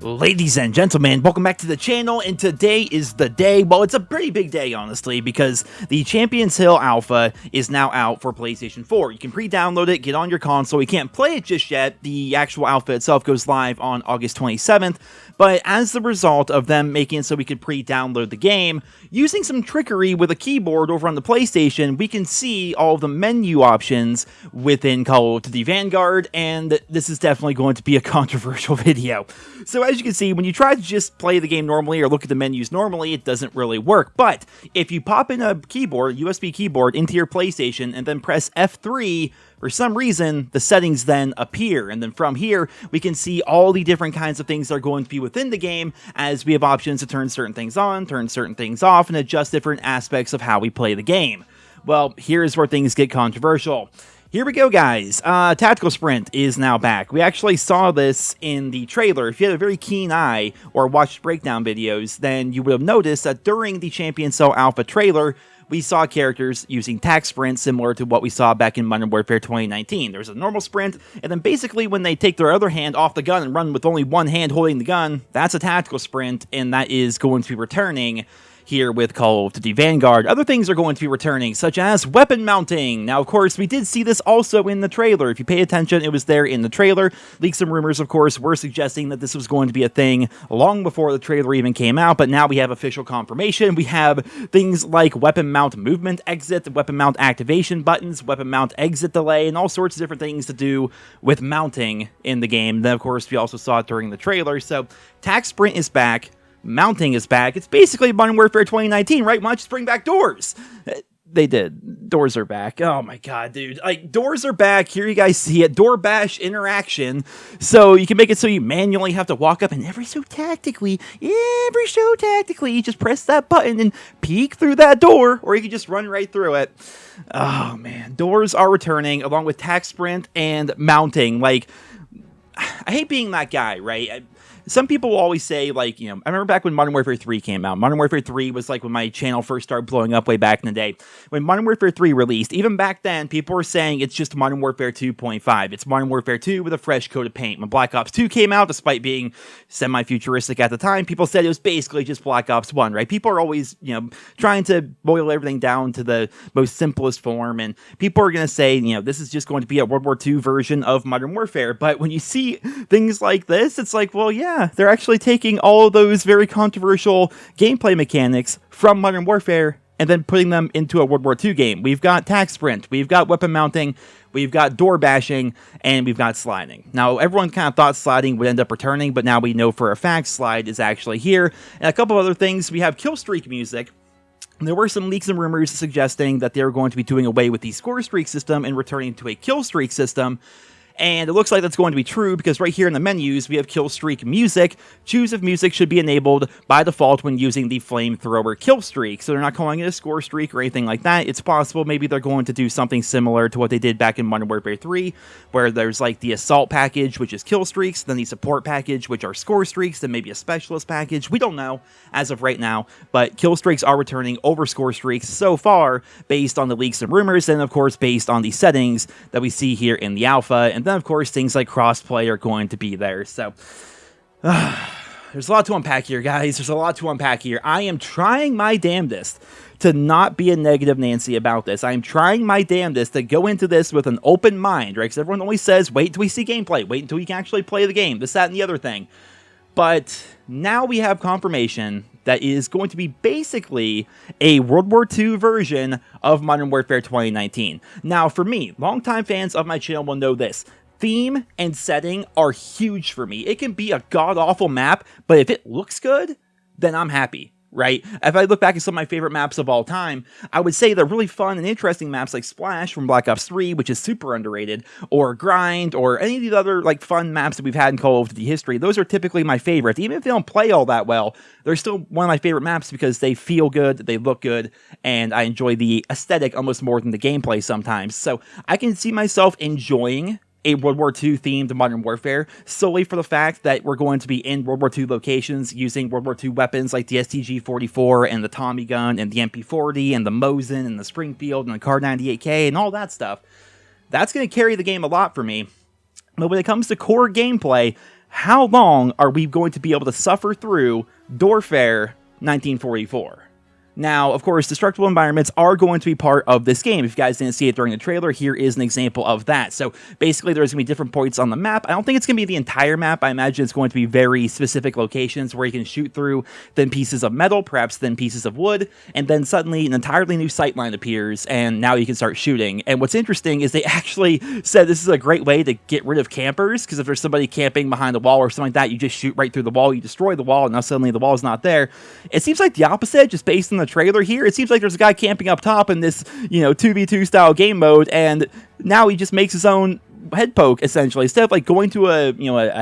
Ladies and gentlemen, welcome back to the channel, and today is the day. Well, it's a pretty big day, honestly, because the Champions Hill Alpha is now out for PlayStation 4. You can pre-download it, get on your console. You can't play it just yet. The actual alpha itself goes live on August 27th, but as the result of them making it so we could pre-download the game, using some trickery with a keyboard over on the PlayStation, we can see all of the menu options within Call of Duty Vanguard, and this is definitely going to be a controversial video. So as you can see, when you try to just play the game normally or look at the menus normally, it doesn't really work. But if you pop in a keyboard, USB keyboard, into your PlayStation and then press F3, for some reason, the settings then appear. And then from here, we can see all the different kinds of things that are going to be within the game, as we have options to turn certain things on, turn certain things off, and adjust different aspects of how we play the game. Well, here's where things get controversial. Here we go, guys. Tactical Sprint is now back. We actually saw this in the trailer. If you had a very keen eye or watched breakdown videos, then you would have noticed that during the Champions Hill Alpha trailer, we saw characters using tac sprint similar to what we saw back in Modern Warfare 2019. There's a normal sprint, and then basically when they take their other hand off the gun and run with only one hand holding the gun, that's a tactical sprint, and that is going to be returning here with Call of Duty Vanguard. Other things are going to be returning, such as weapon mounting. Now, of course, we did see this also in the trailer. If you pay attention, it was there in the trailer. Leaks and rumors, of course, were suggesting that this was going to be a thing long before the trailer even came out, but now we have official confirmation. We have things like weapon mount movement exit, weapon mount activation buttons, weapon mount exit delay, and all sorts of different things to do with mounting in the game. Then, of course, we also saw it during the trailer. So, tac sprint is back. Mounting is back. It's basically Modern Warfare 2019, right? Why not just bring back doors? They did. Doors are back. Oh my god, dude. Like, doors are back. Here you guys see it. Door bash interaction. So you can make it so you manually have to walk up and every so tactically, you just press that button and peek through that door, or you can just run right through it. Oh man. Doors are returning along with tac sprint and mounting. Like, I hate being that guy, right? Some people will always say, like, you know, I remember back when Modern Warfare 3 came out. Modern Warfare 3 was like when my channel first started blowing up way back in the day. When Modern Warfare 3 released, even back then, people were saying it's just Modern Warfare 2.5. It's Modern Warfare 2 with a fresh coat of paint. When Black Ops 2 came out, despite being semi-futuristic at the time, people said it was basically just Black Ops 1, right? People are always, you know, trying to boil everything down to the most simplest form, and people are going to say, you know, this is just going to be a World War II version of Modern Warfare. But when you see things like this, it's like, well, yeah, they're actually taking all of those very controversial gameplay mechanics from Modern Warfare and then putting them into a World War II game. We've got tac sprint, we've got weapon mounting, we've got door bashing, and we've got sliding. Now, everyone kind of thought sliding would end up returning, but now we know for a fact slide is actually here. And a couple other things, we have kill streak music. There were some leaks and rumors suggesting that they were going to be doing away with the score streak system and returning to a kill streak system. And it looks like that's going to be true because right here in the menus, we have kill streak music. Choose if music should be enabled by default when using the flamethrower kill streak. So they're not calling it a score streak or anything like that. It's possible maybe they're going to do something similar to what they did back in Modern Warfare 3, where there's like the assault package, which is kill streaks, then the support package, which are score streaks, then maybe a specialist package. We don't know as of right now, but kill streaks are returning over score streaks so far based on the leaks and rumors, and of course based on the settings that we see here in the alpha. And then, of course, things like crossplay are going to be there. So, there's a lot to unpack here, guys. There's a lot to unpack here. I am trying my damnedest to not be a negative Nancy about this. I am trying my damnedest to go into this with an open mind, right? Because everyone always says, wait until we see gameplay. Wait until we can actually play the game. This, that, and the other thing. But now we have confirmation that is going to be basically a World War II version of Modern Warfare 2019. Now, for me, longtime fans of my channel will know this. Theme and setting are huge for me. It can be a god-awful map, but if it looks good, then I'm happy, right? If I look back at some of my favorite maps of all time, I would say they're really fun and interesting maps like Splash from Black Ops 3, which is super underrated, or Grind, or any of the other like fun maps that we've had in Call of Duty history. Those are typically my favorites. Even if they don't play all that well, they're still one of my favorite maps because they feel good, they look good, and I enjoy the aesthetic almost more than the gameplay sometimes. So I can see myself enjoying a World War II themed Modern Warfare, solely for the fact that we're going to be in World War II locations using World War II weapons like the STG-44 and the Tommy gun and the MP-40 and the Mosin and the Springfield and the Kar 98K and all that stuff. That's going to carry the game a lot for me. But when it comes to core gameplay, how long are we going to be able to suffer through Dorfare 1944? Now, of course, destructible environments are going to be part of this game. If you guys didn't see it during the trailer, here is an example of that. So basically, there's going to be different points on the map. I don't think it's going to be the entire map. I imagine it's going to be very specific locations where you can shoot through thin pieces of metal, perhaps thin pieces of wood, and then suddenly an entirely new sightline appears, and now you can start shooting. And what's interesting is they actually said this is a great way to get rid of campers, because if there's somebody camping behind the wall or something like that, you just shoot right through the wall, you destroy the wall, and now suddenly the wall is not there. It seems like the opposite, just based on the trailer here. It seems like there's a guy camping up top in this, 2v2 style game mode, and now he just makes his own head poke, essentially. Instead of like going to a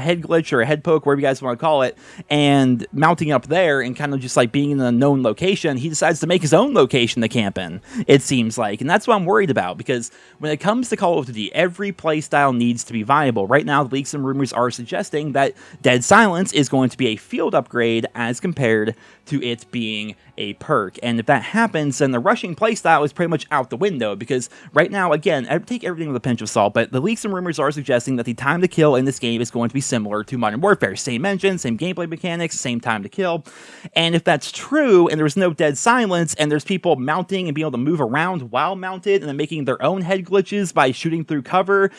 head glitch or a head poke, whatever you guys want to call it, and mounting up there and kind of just like being in a known location, he decides to make his own location to camp in, it seems like. And that's what I'm worried about, because when it comes to Call of Duty, every playstyle needs to be viable. Right now, the leaks and rumors are suggesting that Dead Silence is going to be a field upgrade as compared to it being a perk. And if that happens, then the rushing playstyle is pretty much out the window, because right now, again, I take everything with a pinch of salt, but the leaks and rumors are suggesting that the time to kill in this game is going to be similar to Modern Warfare. Same engine, same gameplay mechanics, same time to kill. And if that's true, and there's no Dead Silence, and there's people mounting and being able to move around while mounted, and then making their own head glitches by shooting through cover,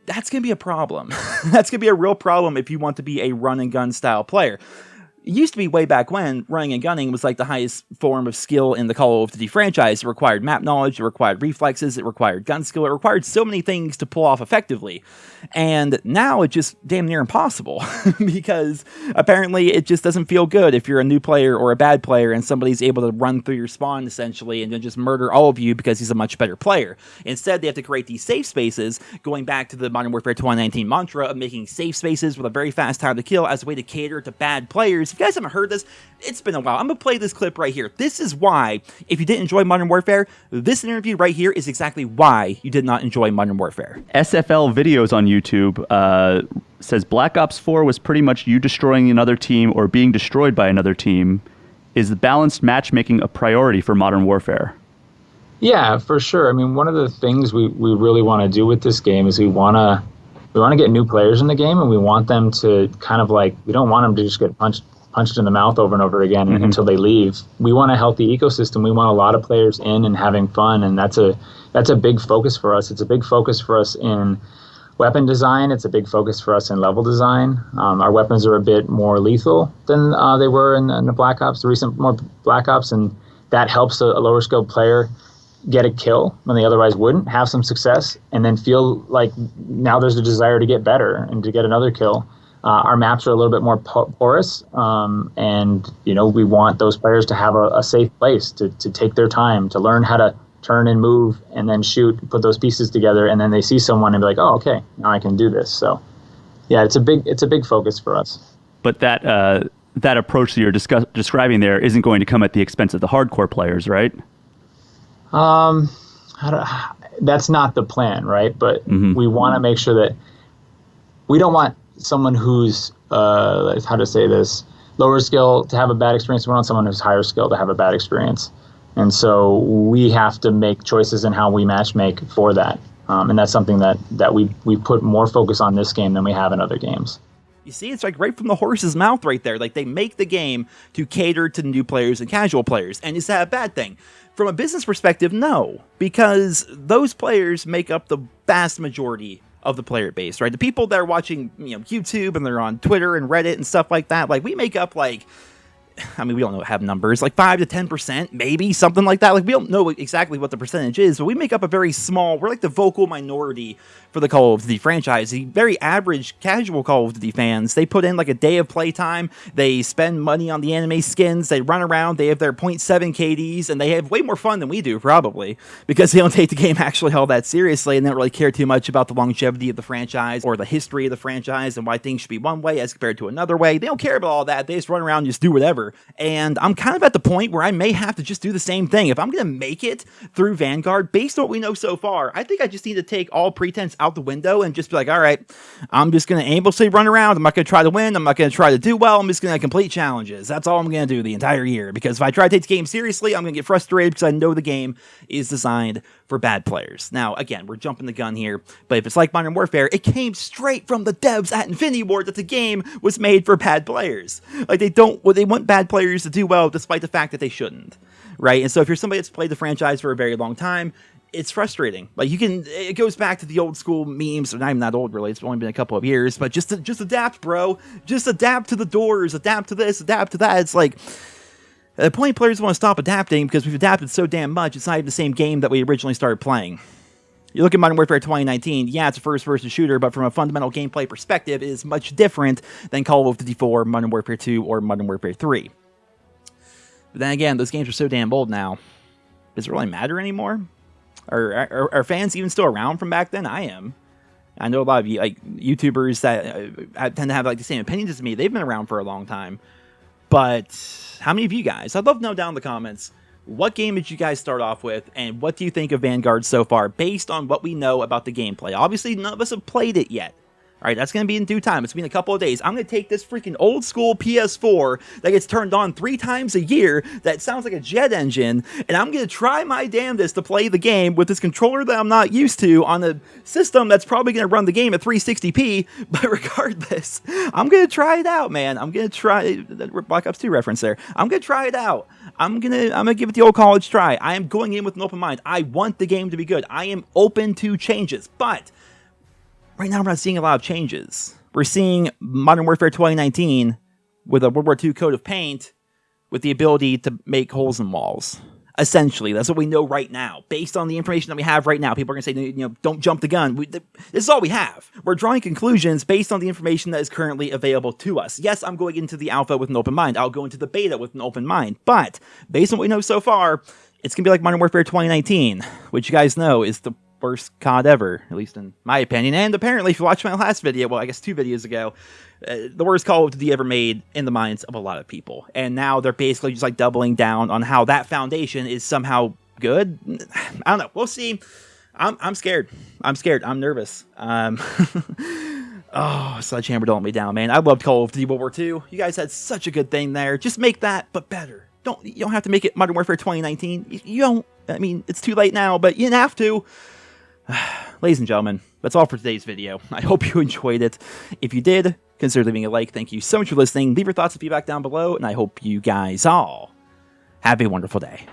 that's going to be a problem. That's going to be a real problem if you want to be a run and gun style player. It used to be way back when running and gunning was like the highest form of skill in the Call of Duty franchise. It required map knowledge, it required reflexes, it required gun skill, it required so many things to pull off effectively. And now it's just damn near impossible, because apparently it just doesn't feel good if you're a new player or a bad player and somebody's able to run through your spawn essentially and then just murder all of you because he's a much better player. Instead, they have to create these safe spaces, going back to the Modern Warfare 2019 mantra of making safe spaces with a very fast time to kill as a way to cater to bad players. If you guys haven't heard this, it's been a while. I'm going to play this clip right here. This is why, if you didn't enjoy Modern Warfare, this interview right here is exactly why you did not enjoy Modern Warfare. SFL videos on YouTube says Black Ops 4 was pretty much you destroying another team or being destroyed by another team. Is the balanced matchmaking a priority for Modern Warfare? Yeah, for sure. I mean, one of the things we really want to do with this game is we want to get new players in the game, and we want them to kind of like, we don't want them to just get punched in the mouth over and over again until they leave. We want a healthy ecosystem. We want a lot of players in and having fun, and that's a big focus for us. It's a big focus for us in weapon design. It's a big focus for us in level design. Our weapons are a bit more lethal than they were in the Black Ops, the recent more Black Ops, and that helps a lower skilled player get a kill when they otherwise wouldn't, have some success, and then feel like now there's a desire to get better and to get another kill. Our maps are a little bit more porous, and we want those players to have a safe place to take their time, to learn how to turn and move and then shoot, put those pieces together, and then they see someone and be like, oh, okay, now I can do this. So yeah, it's a big focus for us. But that approach that you're describing there isn't going to come at the expense of the hardcore players, right? That's not the plan, right? But we want to make sure that we don't want someone who's how to say this, lower skill to have a bad experience. We want someone who's higher skill to have a bad experience, and so we have to make choices in how we matchmake for that, and that's something that we put more focus on this game than we have in other games. You see, it's like right from the horse's mouth right there. Like, they make the game to cater to new players and casual players. And is that a bad thing? From a business perspective, no, because those players make up the vast majority of the player base, right? The people that are watching, YouTube and they're on Twitter and Reddit and stuff like that, like, we make up we don't have numbers, like 5 to 10%, maybe something like that. Like, we don't know exactly what the percentage is, but we make up a very small, we're like the vocal minority for the Call of Duty franchise. The very average casual Call of Duty fans, they put in like a day of playtime, they spend money on the anime skins, they run around, they have their 0.7 KDs, and they have way more fun than we do, probably, because they don't take the game actually all that seriously and don't really care too much about the longevity of the franchise or the history of the franchise and why things should be one way as compared to another way. They don't care about all that. They just run around and just do whatever. ever. And I'm kind of at the point where I may have to just do the same thing. If I'm going to make it through Vanguard, based on what we know so far, I think I just need to take all pretense out the window and just be like, all right, I'm just going to aimlessly run around. I'm not going to try to win. I'm not going to try to do well. I'm just going to complete challenges. That's all I'm going to do the entire year. Because if I try to take the game seriously, I'm going to get frustrated because I know the game is designed for bad players. Now, again, we're jumping the gun here, but if it's like Modern Warfare, it came straight from the devs at Infinity Ward that the game was made for bad players. Like, they want bad players to do well despite the fact that they shouldn't, right? And so if you're somebody that's played the franchise for a very long time, it's frustrating. Like, it goes back to the old school memes. They're not even that old, really. It's only been a couple of years, but just adapt, bro. Just adapt to the doors, adapt to this, adapt to that. It's like, at the point players want to stop adapting because we've adapted so damn much, it's not even the same game that we originally started playing. You look at Modern Warfare 2019, yeah, it's a first-person shooter, but from a fundamental gameplay perspective, it is much different than Call of Duty 4, Modern Warfare 2, or Modern Warfare 3. But then again, those games are so damn old now. Does it really matter anymore? Are fans even still around from back then? I am. I know a lot of YouTubers that tend to have the same opinions as me. They've been around for a long time. But how many of you guys? I'd love to know down in the comments, what game did you guys start off with, and what do you think of Vanguard so far, based on what we know about the gameplay? Obviously, none of us have played it yet. All right, that's going to be in due time. It's been a couple of days. I'm going to take this freaking old school PS4 that gets turned on 3 times a year, that sounds like a jet engine, and I'm going to try my damnedest to play the game with this controller that I'm not used to on a system that's probably going to run the game at 360p, but regardless, I'm going to try it out, man. I'm going to try, Black Ops 2 reference there. I'm going to try it out. I'm gonna give it the old college try. I am going in with an open mind. I want the game to be good. I am open to changes, but right now we're not seeing a lot of changes. We're seeing Modern Warfare 2019 with a World War II coat of paint with the ability to make holes in walls. Essentially, that's what we know right now. Based on the information that we have right now, people are going to say, don't jump the gun. This is all we have. We're drawing conclusions based on the information that is currently available to us. Yes, I'm going into the alpha with an open mind. I'll go into the beta with an open mind. But based on what we know so far, it's going to be like Modern Warfare 2019, which you guys know is the worst COD ever, at least in my opinion. And apparently, if you watched my last video, well, I guess 2 videos ago, the worst Call of Duty ever made in the minds of a lot of people. And now they're basically just doubling down on how that foundation is somehow good. I don't know. We'll see. I'm scared. I'm scared. I'm nervous. Oh, Sledgehammer, don't let me down, man. I loved Call of Duty World War II. You guys had such a good thing there. Just make that, but better. You don't have to make it Modern Warfare 2019. You don't. I mean, it's too late now, but you didn't have to. Ladies and gentlemen, that's all for today's video. I hope you enjoyed it. If you did, consider leaving a like. Thank you so much for listening. Leave your thoughts and feedback down below, and I hope you guys all have a wonderful day.